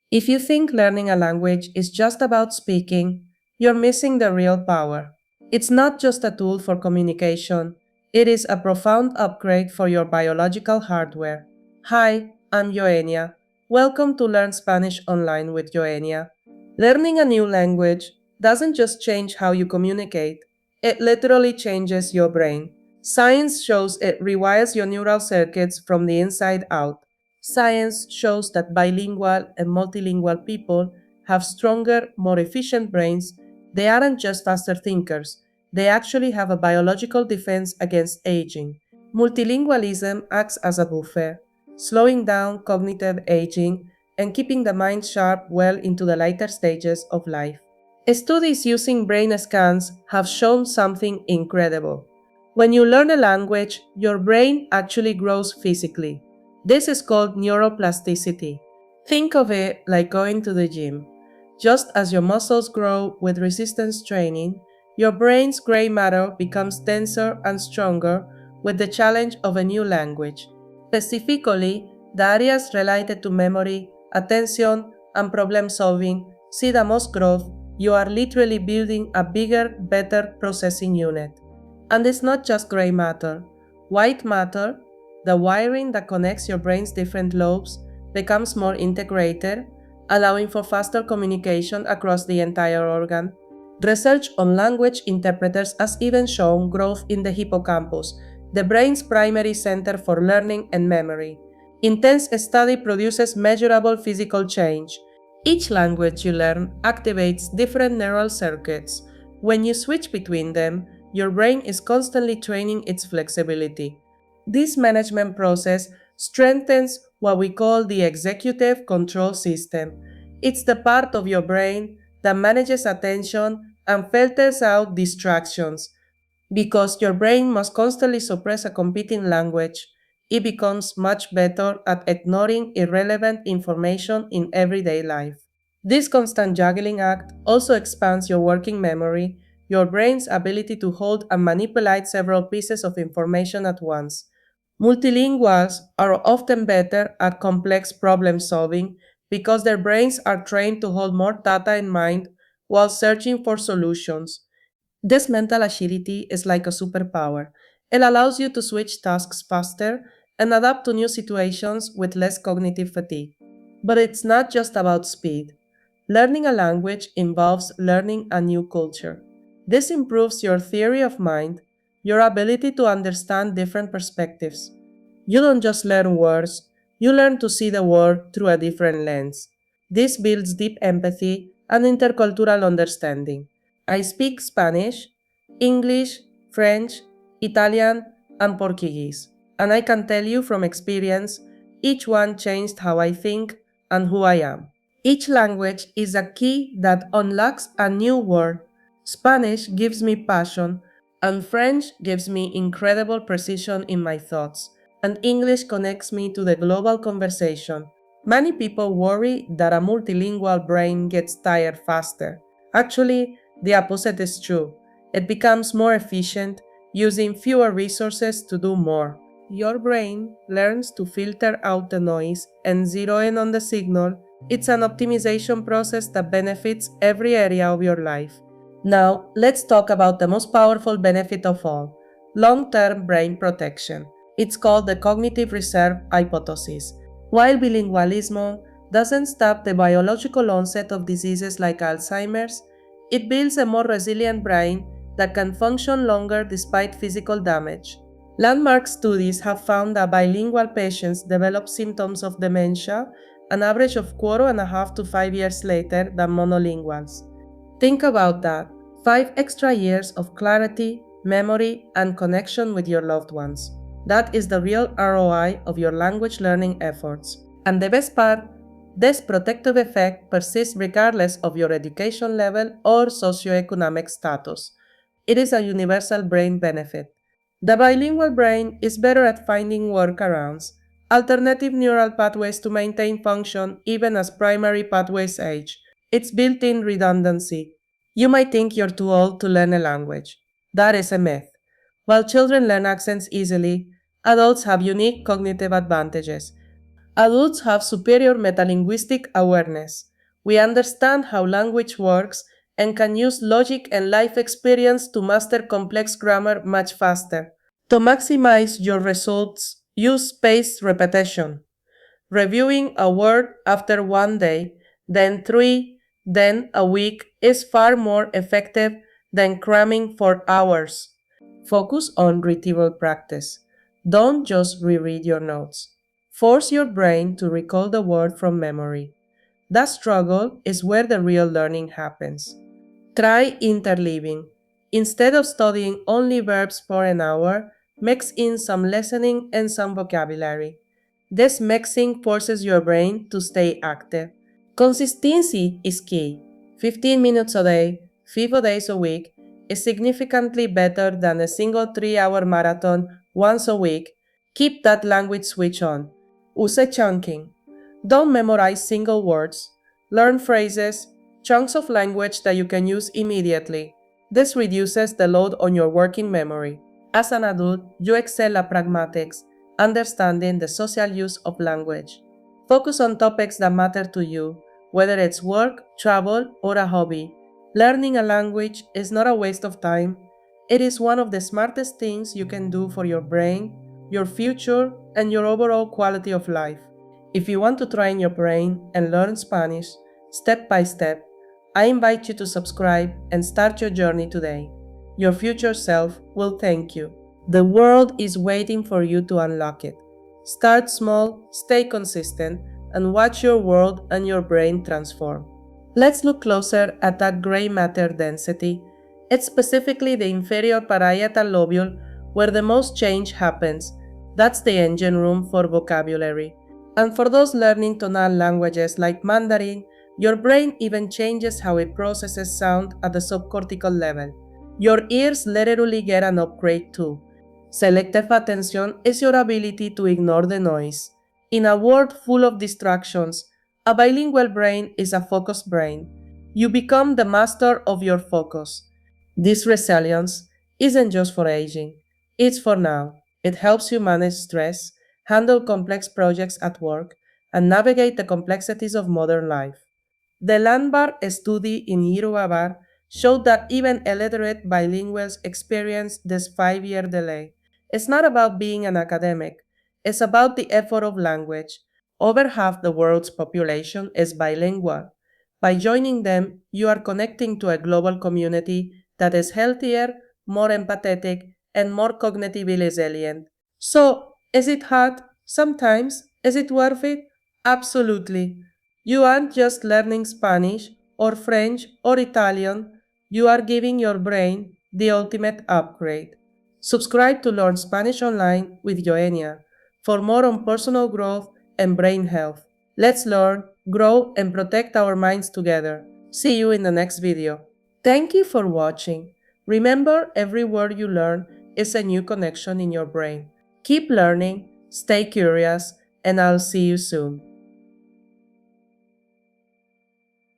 If you think learning a language is just about speaking, you're missing the real power. It's not just a tool for communication, it is a profound upgrade for your biological hardware. Hi, I'm Yohenia. Welcome to Learn Spanish Online with Yohenia. Learning a new language doesn't just change how you communicate, it literally changes your brain. Science shows it rewires your neural circuits from the inside out. Science shows that bilingual and multilingual people have stronger, more efficient brains. They aren't just faster thinkers, they actually have a biological defense against aging. Multilingualism acts as a buffer, slowing down cognitive aging and keeping the mind sharp well into the later stages of life. Studies using brain scans have shown something incredible. When you learn a language, your brain actually grows physically. This is called neuroplasticity. Think of it like going to the gym. Just as your muscles grow with resistance training, your brain's gray matter becomes denser and stronger with the challenge of a new language. Specifically, the areas related to memory, attention, and problem solving see the most growth. You are literally building a bigger, better processing unit. And it's not just gray matter. White matter, the wiring that connects your brain's different lobes, becomes more integrated, allowing for faster communication across the entire organ. Research on language interpreters has even shown growth in the hippocampus, the brain's primary center for learning and memory. Intense study produces measurable physical change. Each language you learn activates different neural circuits. When you switch between them, your brain is constantly training its flexibility. This management process strengthens what we call the executive control system. It's the part of your brain that manages attention and filters out distractions. Because your brain must constantly suppress a competing language, it becomes much better at ignoring irrelevant information in everyday life. This constant juggling act also expands your working memory, your brain's ability to hold and manipulate several pieces of information at once. Multilinguals are often better at complex problem solving because their brains are trained to hold more data in mind while searching for solutions. This mental agility is like a superpower. It allows you to switch tasks faster and adapt to new situations with less cognitive fatigue. But it's not just about speed. Learning a language involves learning a new culture. This improves your theory of mind, your ability to understand different perspectives. You don't just learn words, you learn to see the world through a different lens. This builds deep empathy and intercultural understanding. I speak Spanish, English, French, Italian, and Portuguese, and I can tell you from experience, each one changed how I think and who I am. Each language is a key that unlocks a new world. Spanish gives me passion, and French gives me incredible precision in my thoughts, and English connects me to the global conversation. Many people worry that a multilingual brain gets tired faster. Actually, the opposite is true. It becomes more efficient, using fewer resources to do more. Your brain learns to filter out the noise and zero in on the signal. It's an optimization process that benefits every area of your life. Now, let's talk about the most powerful benefit of all, long-term brain protection. It's called the cognitive reserve hypothesis. While bilingualism doesn't stop the biological onset of diseases like Alzheimer's, it builds a more resilient brain that can function longer despite physical damage. Landmark studies have found that bilingual patients develop symptoms of dementia an average of 4.5 to 5 years later than monolinguals. Think about that. 5 extra years of clarity, memory, and connection with your loved ones. That is the real ROI of your language learning efforts. And the best part, this protective effect persists regardless of your education level or socioeconomic status. It is a universal brain benefit. The bilingual brain is better at finding workarounds, alternative neural pathways to maintain function even as primary pathways age. It's built-in redundancy. You might think you're too old to learn a language. That is a myth. While children learn accents easily, adults have unique cognitive advantages. Adults have superior metalinguistic awareness. We understand how language works and can use logic and life experience to master complex grammar much faster. To maximize your results, use spaced repetition. Reviewing a word after 1 day, then 3, then a week is far more effective than cramming for hours. Focus on retrieval practice. Don't just reread your notes. Force your brain to recall the word from memory. That struggle is where the real learning happens. Try interleaving. Instead of studying only verbs for an hour, mix in some listening and some vocabulary. This mixing forces your brain to stay active. Consistency is key. 15 minutes a day, 5 days a week, is significantly better than a single 3-hour marathon once a week. Keep that language switch on. Use chunking. Don't memorize single words. Learn phrases, chunks of language that you can use immediately. This reduces the load on your working memory. As an adult, you excel at pragmatics, understanding the social use of language. Focus on topics that matter to you, whether it's work, travel, or a hobby. Learning a language is not a waste of time. It is one of the smartest things you can do for your brain, your future, and your overall quality of life. If you want to train your brain and learn Spanish step by step, I invite you to subscribe and start your journey today. Your future self will thank you. The world is waiting for you to unlock it. Start small, stay consistent, and watch your world and your brain transform. Let's look closer at that gray matter density. It's specifically the inferior parietal lobule where the most change happens. That's the engine room for vocabulary. And for those learning tonal languages like Mandarin, your brain even changes how it processes sound at the subcortical level. Your ears literally get an upgrade too. Selective attention is your ability to ignore the noise. In a world full of distractions, a bilingual brain is a focused brain. You become the master of your focus. This resilience isn't just for aging, it's for now. It helps you manage stress, handle complex projects at work, and navigate the complexities of modern life. The Landbar study in Yoruba showed that even illiterate bilinguals experience this 5-year delay. It's not about being an academic, it's about the effort of language. Over half the world's population is bilingual. By joining them, you are connecting to a global community that is healthier, more empathetic, and more cognitively resilient. So, is it hard? Sometimes. Is it worth it? Absolutely. You aren't just learning Spanish or French or Italian, you are giving your brain the ultimate upgrade. Subscribe to Learn Spanish Online with Yohenia for more on personal growth and brain health. Let's learn, grow, and protect our minds together. See you in the next video. Thank you for watching. Remember, every word you learn is a new connection in your brain. Keep learning, stay curious, and I'll see you soon.